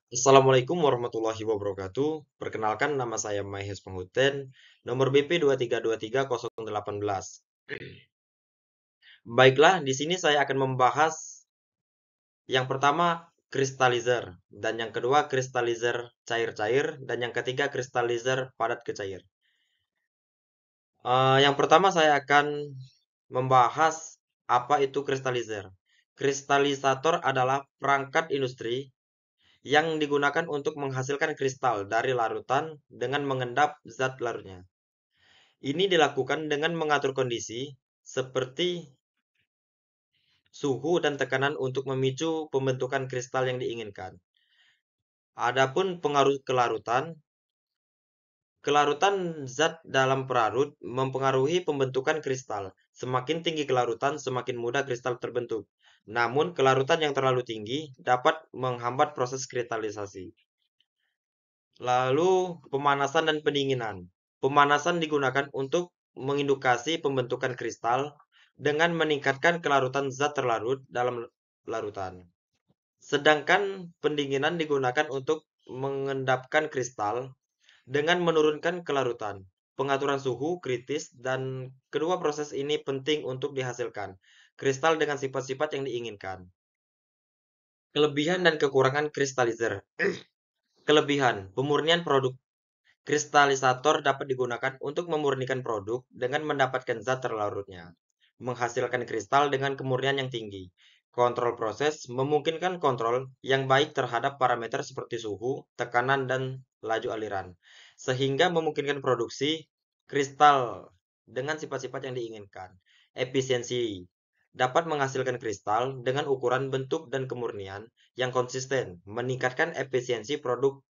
Assalamualaikum warahmatullahi wabarakatuh. Perkenalkan nama saya Maihes Penghuten, nomor BP 23230811. Baiklah, di sini saya akan membahas yang pertama kristalizer dan yang kedua kristalizer cair-cair dan yang ketiga kristalizer padat ke cair. Yang pertama saya akan membahas apa itu kristalizer. Kristalisator adalah perangkat industri yang digunakan untuk menghasilkan kristal dari larutan dengan mengendap zat larutnya. Ini dilakukan dengan mengatur kondisi seperti suhu dan tekanan untuk memicu pembentukan kristal yang diinginkan. Adapun pengaruh kelarutan, kelarutan zat dalam perarut mempengaruhi pembentukan kristal. Semakin tinggi kelarutan, semakin mudah kristal terbentuk. Namun, kelarutan yang terlalu tinggi dapat menghambat proses kristalisasi. Lalu, pemanasan dan pendinginan. Pemanasan digunakan untuk mengindukasi pembentukan kristal dengan meningkatkan kelarutan zat terlarut dalam larutan. Sedangkan pendinginan digunakan untuk mengendapkan kristal dengan menurunkan kelarutan. Pengaturan suhu kritis dan kedua proses ini penting untuk dihasilkan kristal dengan sifat-sifat yang diinginkan. Kelebihan dan kekurangan kristalizer. Kelebihan, pemurnian produk. Kristalisator dapat digunakan untuk memurnikan produk dengan mendapatkan zat terlarutnya, menghasilkan kristal dengan kemurnian yang tinggi. Kontrol proses memungkinkan kontrol yang baik terhadap parameter seperti suhu, tekanan, dan laju aliran, sehingga memungkinkan produksi kristal dengan sifat-sifat yang diinginkan. Efisiensi dapat menghasilkan kristal dengan ukuran, bentuk, dan kemurnian yang konsisten, meningkatkan efisiensi produk.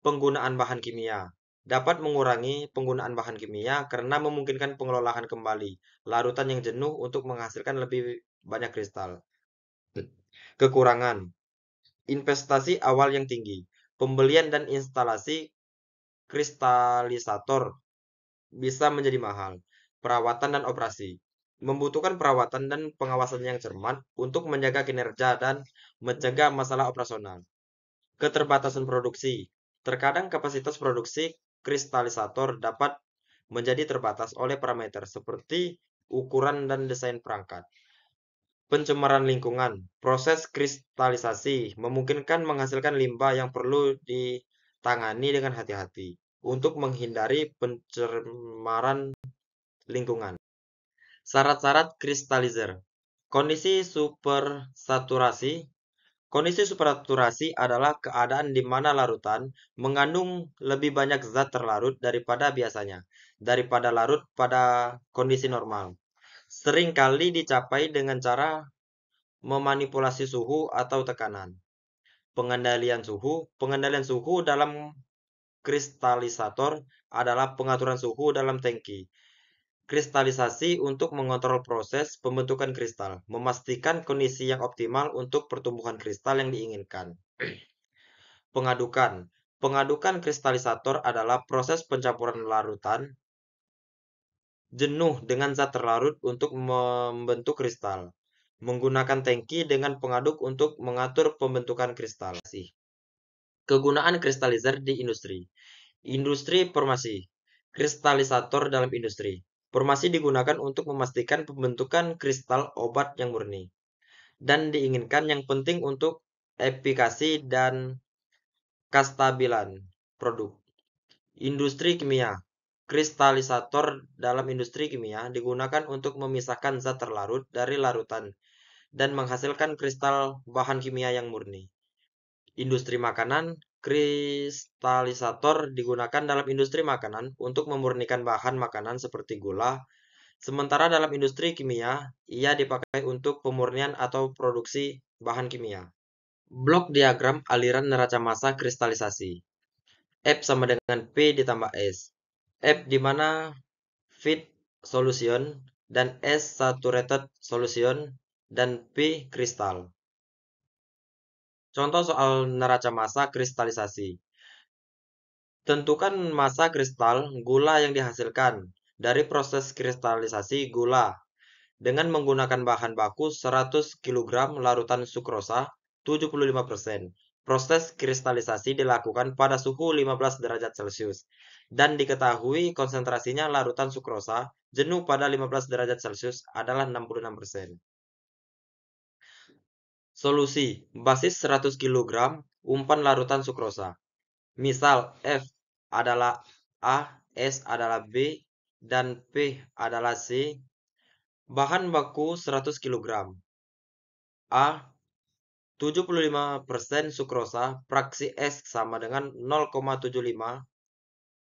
Penggunaan bahan kimia dapat mengurangi penggunaan bahan kimia karena memungkinkan pengelolaan kembali larutan yang jenuh untuk menghasilkan lebih banyak kristal. Kekurangan, investasi awal yang tinggi, pembelian dan instalasi kristalisator bisa menjadi mahal. Perawatan dan operasi membutuhkan perawatan dan pengawasan yang cermat untuk menjaga kinerja dan mencegah masalah operasional. Keterbatasan produksi. Terkadang kapasitas produksi kristalisator dapat menjadi terbatas oleh parameter seperti ukuran dan desain perangkat. Pencemaran lingkungan. Proses kristalisasi memungkinkan menghasilkan limbah yang perlu ditangani dengan hati-hati untuk menghindari pencemaran lingkungan. Syarat-syarat kristalizer. Kondisi supersaturasi. Kondisi supersaturasi adalah keadaan di mana larutan mengandung lebih banyak zat terlarut daripada biasanya, daripada larut pada kondisi normal. Seringkali dicapai dengan cara memanipulasi suhu atau tekanan. Pengendalian suhu dalam kristalisator adalah pengaturan suhu dalam tangki kristalisasi untuk mengontrol proses pembentukan kristal, memastikan kondisi yang optimal untuk pertumbuhan kristal yang diinginkan. Pengadukan. Pengadukan kristalisator adalah proses pencampuran larutan jenuh dengan zat terlarut untuk membentuk kristal. Menggunakan tangki dengan pengaduk untuk mengatur pembentukan kristal. Kegunaan kristalizer di industri. Industri formasi. Kristalisator dalam industri. Formasi digunakan untuk memastikan pembentukan kristal obat yang murni dan diinginkan yang penting untuk efikasi dan kestabilan produk. Industri kimia. Kristalisator dalam industri kimia digunakan untuk memisahkan zat terlarut dari larutan dan menghasilkan kristal bahan kimia yang murni. Industri makanan. Kristalisator digunakan dalam industri makanan untuk memurnikan bahan makanan seperti gula, sementara dalam industri kimia ia dipakai untuk pemurnian atau produksi bahan kimia. Blok diagram aliran neraca massa kristalisasi. F sama dengan P ditambah S. F di mana feed solution dan S saturated solution dan P kristal. Contoh soal neraca massa kristalisasi. Tentukan massa kristal gula yang dihasilkan dari proses kristalisasi gula dengan menggunakan bahan baku 100 kg larutan sukrosa 75%. Proses kristalisasi dilakukan pada suhu 15 derajat Celcius dan diketahui konsentrasinya larutan sukrosa jenuh pada 15 derajat Celcius adalah 66%. Solusi: basis 100 kg, umpan larutan sukrosa. Misal F adalah A, S adalah B, dan P adalah C. Bahan baku 100 kg. A. 75% sukrosa, fraksi S sama dengan 0,75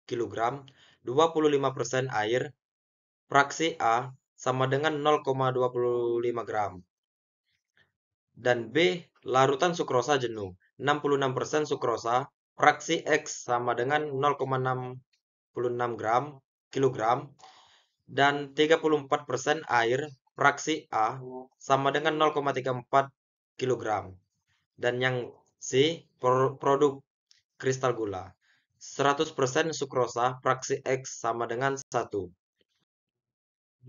kg, 25% air, fraksi A sama dengan 0,25 gram. Dan B. Larutan sukrosa jenuh, 66% sukrosa, fraksi X sama dengan 0,66 gram, kilogram, dan 34% air, fraksi A sama dengan 0,34 kilogram. Dan yang C, produk kristal gula. 100% sukrosa, fraksi X sama dengan 1.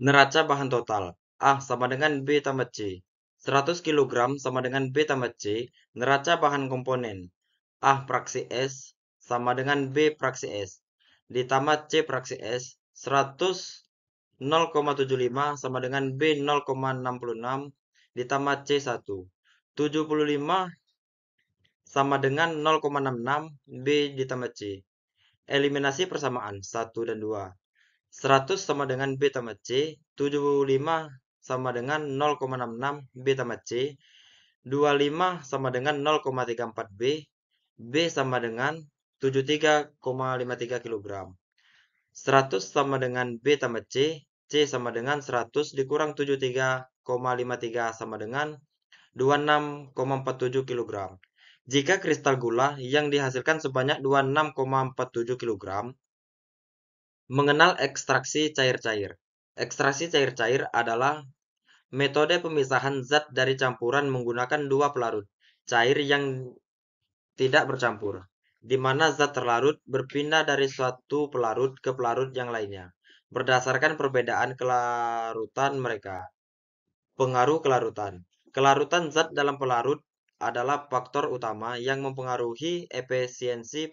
Neraca bahan total. A sama dengan B tambah C. 100 kg sama dengan B tambah C. Neraca bahan komponen. A fraksi S sama dengan B fraksi S. Ditambah C fraksi S. 100 0,75 sama dengan B 0,66 ditambah C 1. 75 sama dengan 0,66 B ditambah C. Eliminasi persamaan 1 dan 2. 100 sama dengan B tambah C. 75 sama dengan 0,66 B tambah C. 25 sama dengan 0,34 B. B sama dengan 73,53 kg. 100 sama dengan B tambah C. C sama dengan 100 dikurang 73,53 sama dengan 26,47 kg. Jika kristal gula yang dihasilkan sebanyak 26,47 kg, mengenal ekstraksi cair-cair. Ekstraksi cair-cair adalah metode pemisahan zat dari campuran menggunakan dua pelarut cair yang tidak bercampur, di mana zat terlarut berpindah dari suatu pelarut ke pelarut yang lainnya, berdasarkan perbedaan kelarutan mereka. Pengaruh kelarutan. Kelarutan zat dalam pelarut adalah faktor utama yang mempengaruhi efisiensi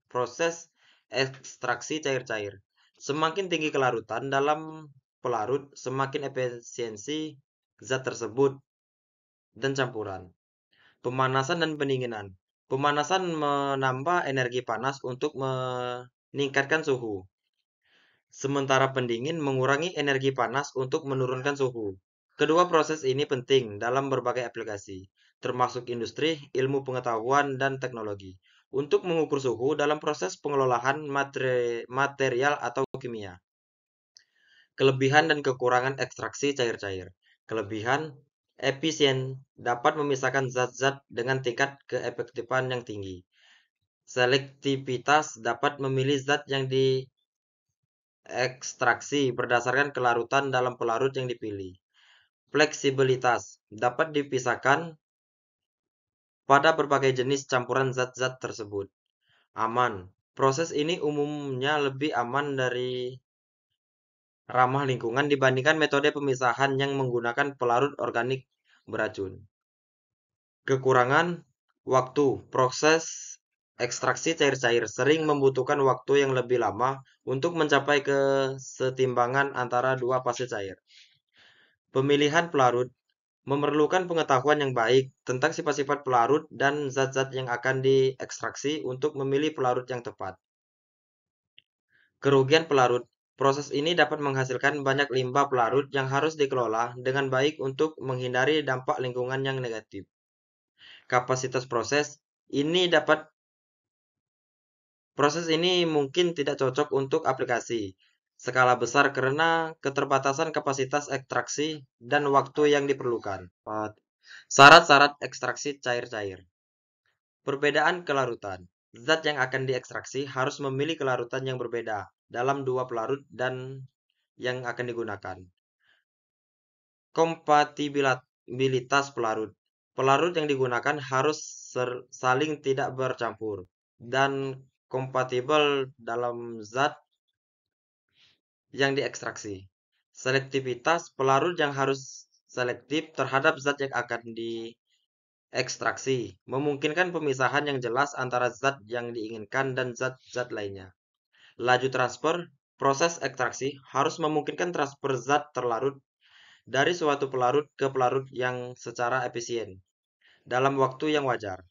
proses ekstraksi cair-cair. Semakin tinggi kelarutan dalam pelarut, semakin efisiensi zat tersebut dan campuran. Pemanasan dan pendinginan. Pemanasan menambah energi panas untuk meningkatkan suhu. Sementara pendingin mengurangi energi panas untuk menurunkan suhu. Kedua proses ini penting dalam berbagai aplikasi, termasuk industri, ilmu pengetahuan, dan teknologi, untuk mengukur suhu dalam proses pengelolaan material atau kimia. Kelebihan dan kekurangan ekstraksi cair-cair. Kelebihan, efisien, dapat memisahkan zat-zat dengan tingkat keefektifan yang tinggi. Selektivitas, dapat memilih zat yang diekstraksi berdasarkan kelarutan dalam pelarut yang dipilih. Fleksibilitas, dapat dipisahkan pada berbagai jenis campuran zat-zat tersebut. Aman, proses ini umumnya lebih aman dari ramah lingkungan dibandingkan metode pemisahan yang menggunakan pelarut organik beracun. Kekurangan waktu. Proses ekstraksi cair-cair sering membutuhkan waktu yang lebih lama untuk mencapai kesetimbangan antara dua fase cair. Pemilihan pelarut memerlukan pengetahuan yang baik tentang sifat-sifat pelarut dan zat-zat yang akan diekstraksi untuk memilih pelarut yang tepat. Kerugian pelarut. Proses ini dapat menghasilkan banyak limbah pelarut yang harus dikelola dengan baik untuk menghindari dampak lingkungan yang negatif. Kapasitas proses ini mungkin tidak cocok untuk aplikasi skala besar karena keterbatasan kapasitas ekstraksi dan waktu yang diperlukan. Syarat-syarat ekstraksi cair-cair. Perbedaan kelarutan. Zat yang akan diekstraksi harus memilih kelarutan yang berbeda dalam dua pelarut dan yang akan digunakan. Kompatibilitas pelarut. Pelarut yang digunakan harus saling tidak bercampur dan kompatibel dalam zat yang diekstraksi. Selektivitas pelarut yang harus selektif terhadap zat yang akan Ekstraksi memungkinkan pemisahan yang jelas antara zat yang diinginkan dan zat-zat lainnya. Laju transfer, proses ekstraksi harus memungkinkan transfer zat terlarut dari suatu pelarut ke pelarut yang secara efisien dalam waktu yang wajar.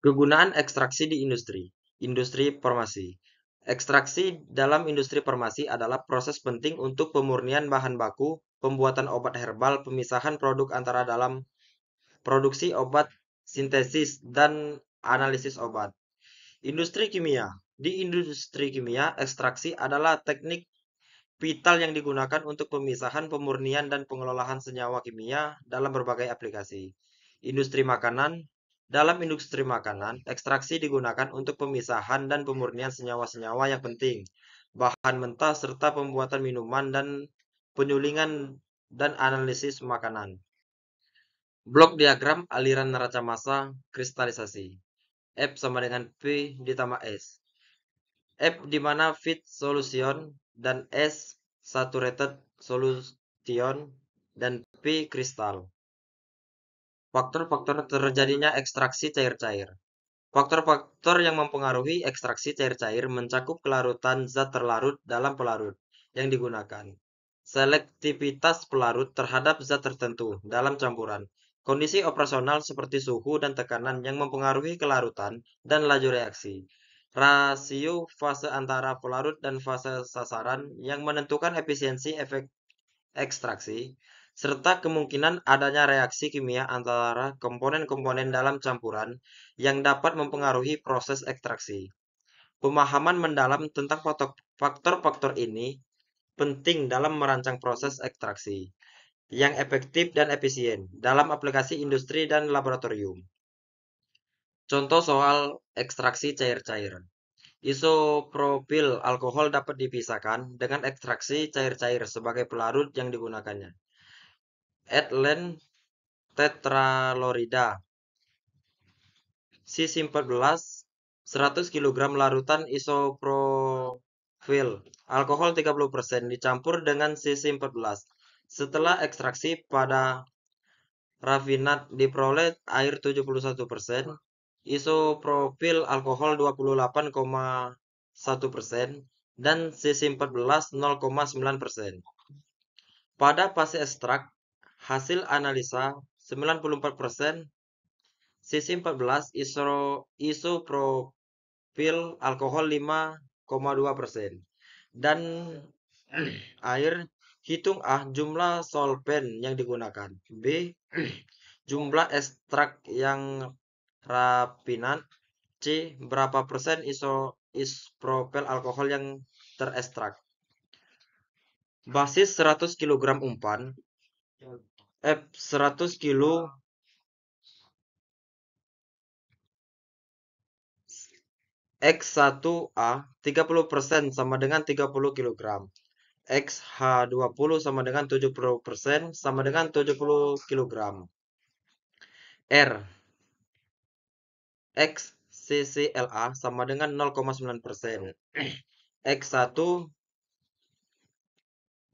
Kegunaan ekstraksi di industri. Industri farmasi. Ekstraksi dalam industri farmasi adalah proses penting untuk pemurnian bahan baku, pembuatan obat herbal, pemisahan produk antara dalam produksi obat, sintesis, dan analisis obat. Industri kimia. Di industri kimia, ekstraksi adalah teknik vital yang digunakan untuk pemisahan, pemurnian, dan pengelolaan senyawa kimia dalam berbagai aplikasi. Industri makanan. Dalam industri makanan, ekstraksi digunakan untuk pemisahan dan pemurnian senyawa-senyawa yang penting, bahan mentah, serta pembuatan minuman dan penyulingan dan analisis makanan. Blok diagram aliran neraca massa kristalisasi. F sama dengan P ditambah S. F di mana fit solution dan S saturated solution dan P kristal. Faktor-faktor terjadinya ekstraksi cair-cair. Faktor-faktor yang mempengaruhi ekstraksi cair-cair mencakup kelarutan zat terlarut dalam pelarut yang digunakan, selektivitas pelarut terhadap zat tertentu dalam campuran, kondisi operasional seperti suhu dan tekanan yang mempengaruhi kelarutan dan laju reaksi, rasio fase antara pelarut dan fase sasaran yang menentukan efisiensi efek ekstraksi, serta kemungkinan adanya reaksi kimia antara komponen-komponen dalam campuran yang dapat mempengaruhi proses ekstraksi. Pemahaman mendalam tentang faktor-faktor ini penting dalam merancang proses ekstraksi yang efektif dan efisien dalam aplikasi industri dan laboratorium. Contoh soal ekstraksi cair-cair. Isopropil alkohol dapat dipisahkan dengan ekstraksi cair-cair sebagai pelarut yang digunakannya. Ethylene tetralorida C14 100 kg larutan isopropil alkohol 30% dicampur dengan C14. Setelah ekstraksi pada rafinat diperoleh air 71%, isopropil alkohol 28,1% dan C14 0,9%. Pada fase ekstrak, hasil analisa 94% C14 isopropil alkohol 5,2% dan air. Hitung A jumlah solvent yang digunakan, B jumlah ekstrak yang rafinat, C berapa persen isopropil alkohol yang terekstrak. Basis 100 kg umpan F 100 kg X1A 30% sama dengan 30 kg. XH20 sama dengan 70% sama dengan 70 kg. R XCCLA sama dengan 0,9%. X1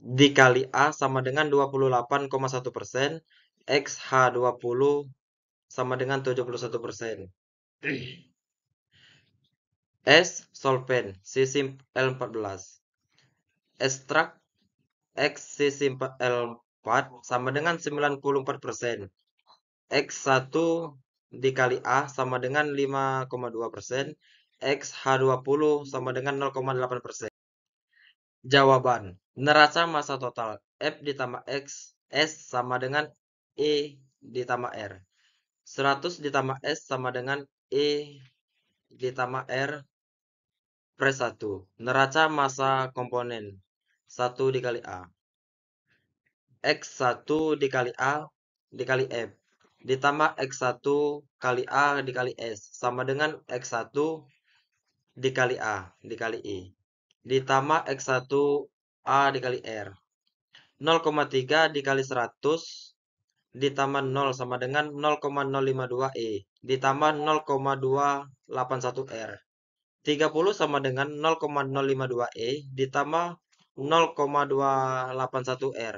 dikali A sama dengan 28,1%. XH20 sama dengan 71%. S solvent C14. Ekstrak XC4L4 sama dengan 94%. X1 dikali A sama dengan 5,2%. XH20 sama dengan 0,8%. Jawaban. Neraca massa total F ditambah X S sama dengan E ditambah R. 100 ditambah S sama dengan E ditambah R per 1. Neraca massa komponen 1 dikali A. X1 dikali A dikali F ditambah X1 kali A dikali S sama dengan X1 dikali A dikali E ditambah X1 A dikali R. 0,3 dikali 100 ditambah 0 sama dengan 0,052 E ditambah 0,281 R. 30 sama dengan 0,052 E ditambah 0,281 R.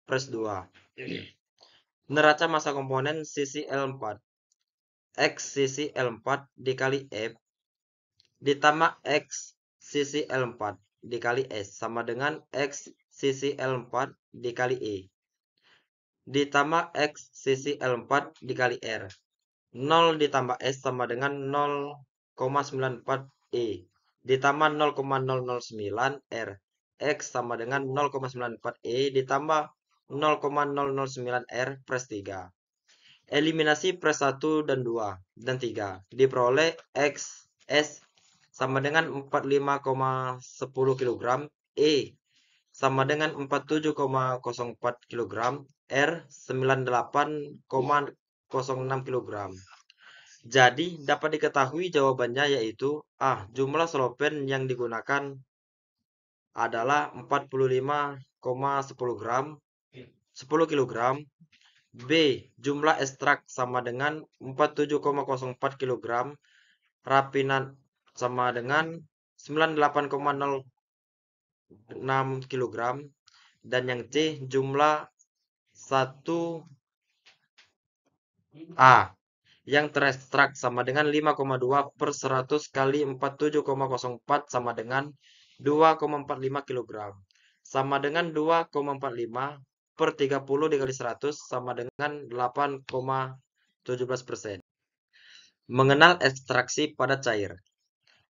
Plus 2. Neraca massa komponen CCl4 X sisi L4 dikali F ditambah X sisi L4 dikali S sama dengan X sisi L4 dikali E ditambah X sisi L4 dikali R. 0 ditambah S sama dengan 0,94 E ditambah 0,009 R. X sama dengan 0,94 E ditambah 0,009 R per 3. Eliminasi per 1 dan 2 dan 3. Diperoleh X S sama dengan 45,10 kg, E sama dengan 47,04 kg, R 98,06 kg. Jadi dapat diketahui jawabannya yaitu A. Jumlah solvent yang digunakan adalah 45,10 gram 10 kg. B. Jumlah ekstrak sama dengan 47,04 kg. Rafinat sama dengan 98,06 kg. Dan yang C. Jumlah 1 A yang terekstrak sama dengan 5,2 per 100 kali 47,04 sama dengan 2,45 kg. Sama dengan 2,45 per 30 dikali 100 sama dengan 8,17%. Mengenal ekstraksi padat cair.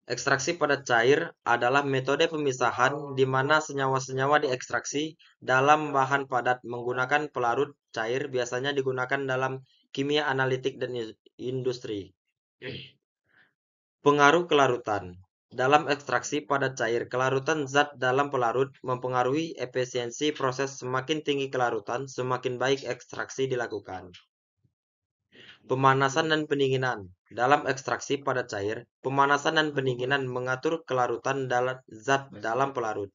Ekstraksi padat cair adalah metode pemisahan di mana senyawa-senyawa diekstraksi dalam bahan padat menggunakan pelarut cair, biasanya digunakan dalam kimia analitik dan industri. Pengaruh kelarutan. Dalam ekstraksi padat cair, kelarutan zat dalam pelarut mempengaruhi efisiensi proses. Semakin tinggi kelarutan, semakin baik ekstraksi dilakukan. Pemanasan dan pendinginan. Dalam ekstraksi padat cair, pemanasan dan pendinginan mengatur kelarutan zat dalam pelarut.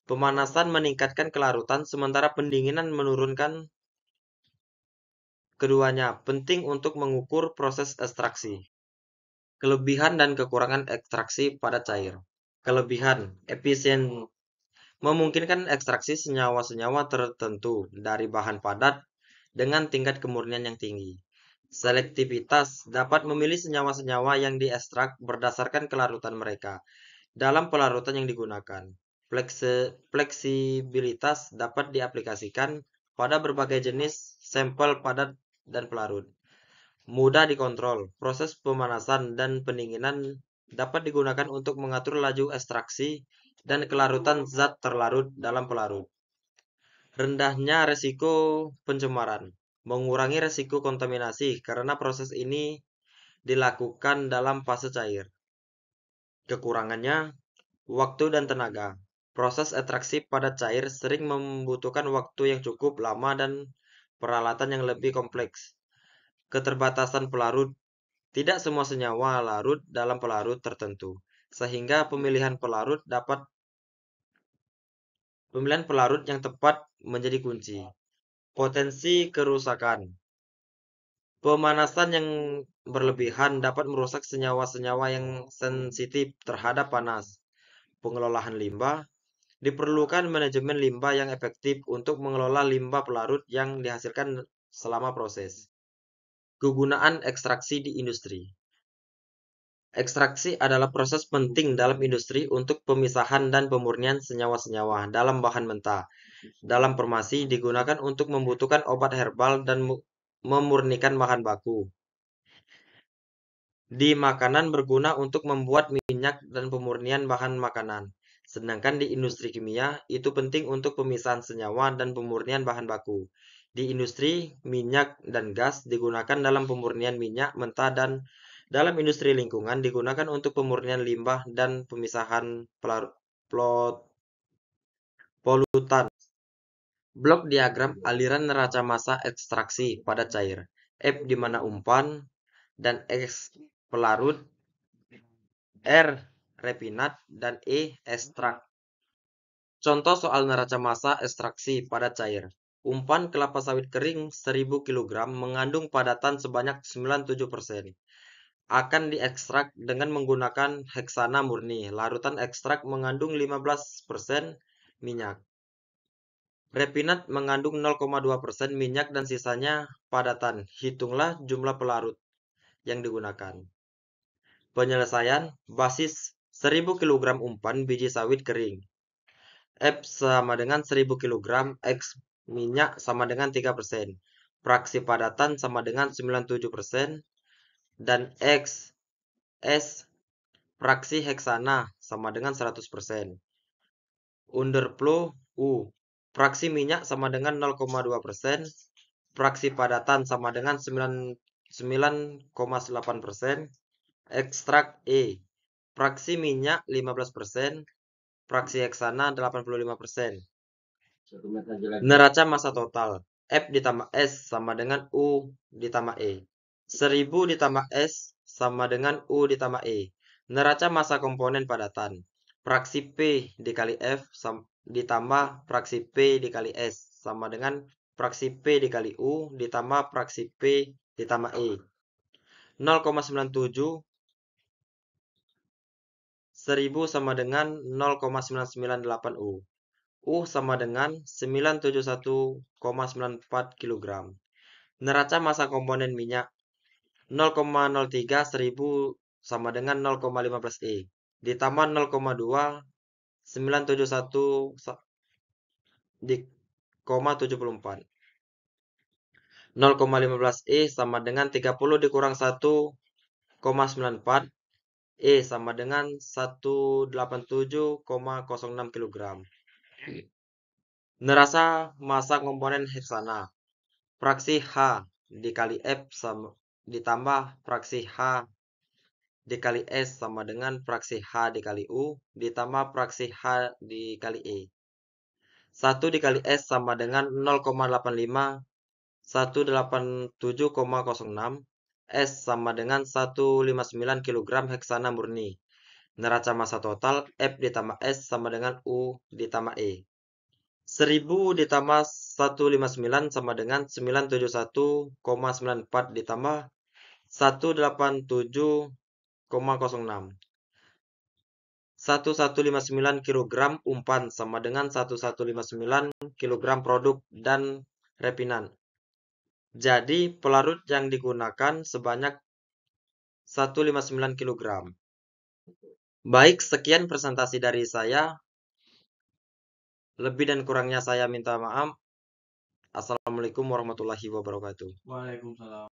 Pemanasan meningkatkan kelarutan, sementara pendinginan menurunkan keduanya. Penting untuk mengukur proses ekstraksi. Kelebihan dan kekurangan ekstraksi padat cair. Kelebihan, efisien, memungkinkan ekstraksi senyawa-senyawa tertentu dari bahan padat dengan tingkat kemurnian yang tinggi. Selektivitas, dapat memilih senyawa-senyawa yang diekstrak berdasarkan kelarutan mereka dalam pelarutan yang digunakan. Fleksibilitas dapat diaplikasikan pada berbagai jenis sampel padat dan pelarut. Mudah dikontrol. Proses pemanasan dan pendinginan dapat digunakan untuk mengatur laju ekstraksi dan kelarutan zat terlarut dalam pelarut. Rendahnya resiko pencemaran. Mengurangi resiko kontaminasi karena proses ini dilakukan dalam fase cair. Kekurangannya, waktu dan tenaga. Proses ekstraksi padat cair sering membutuhkan waktu yang cukup lama dan peralatan yang lebih kompleks. Keterbatasan pelarut. Tidak semua senyawa larut dalam pelarut tertentu, sehingga pemilihan pelarut yang tepat menjadi kunci. Potensi kerusakan. Pemanasan yang berlebihan dapat merusak senyawa-senyawa yang sensitif terhadap panas. Pengelolaan limbah. Diperlukan manajemen limbah yang efektif untuk mengelola limbah pelarut yang dihasilkan selama proses. Kegunaan ekstraksi di industri. Ekstraksi adalah proses penting dalam industri untuk pemisahan dan pemurnian senyawa-senyawa dalam bahan mentah. Dalam farmasi digunakan untuk membutuhkan obat herbal dan memurnikan bahan baku. Di makanan berguna untuk membuat minyak dan pemurnian bahan makanan. Sedangkan di industri kimia itu penting untuk pemisahan senyawa dan pemurnian bahan baku. Di industri minyak dan gas digunakan dalam pemurnian minyak mentah dan dalam industri lingkungan digunakan untuk pemurnian limbah dan pemisahan polutan. Blok diagram aliran neraca massa ekstraksi padat cair. F di mana umpan dan X pelarut, R refinat, dan E ekstrak. Contoh soal neraca massa ekstraksi padat cair. Umpan kelapa sawit kering 1000 kg mengandung padatan sebanyak 97%. Akan diekstrak dengan menggunakan heksana murni. Larutan ekstrak mengandung 15% minyak. Refinat mengandung 0,2% minyak dan sisanya padatan. Hitunglah jumlah pelarut. yang digunakan. Penyelesaian basis 1000 kg umpan biji sawit kering. F sama dengan 1000 kg, X minyak sama dengan 3%. Fraksi padatan sama dengan 97%, dan X S fraksi heksana sama dengan 100%. Underflow U. Fraksi minyak sama dengan 0,2%, fraksi padatan sama dengan 9,8%, ekstrak E. Fraksi minyak 15%, fraksi heksana 85%. Neraca massa total F ditambah S sama dengan U ditambah E. 1000 ditambah S sama dengan U ditambah E. Neraca massa komponen padatan. Fraksi P dikali F ditambah fraksi P dikali S sama dengan fraksi P dikali U ditambah fraksi P ditambah E. 0,97 1000 sama dengan 0,998 U. U sama dengan 971,94 kg. Neraca massa komponen minyak 0,03 1000 sama dengan 0,15 E ditambah 0,2 971 74. 0,15 E sama dengan 30 dikurang 1,94 E sama dengan 187,06 kg. Neraca massa komponen heksana. Fraksi H dikali F ditambah fraksi H dikali S sama dengan fraksi H dikali U ditambah fraksi H dikali E. 1 dikali S sama dengan 0,85 187,06. S sama dengan 159 kg heksana murni. Neraca massa total F ditambah S sama dengan U ditambah E. 1000 ditambah 159 sama dengan 971,94 ditambah 187,06. 1159 kg umpan sama dengan 1159 kg produk dan refinan. Jadi pelarut yang digunakan sebanyak 159 kg. Baik, sekian presentasi dari saya. Lebih dan kurangnya saya minta maaf. Assalamualaikum warahmatullahi wabarakatuh. Waalaikumsalam.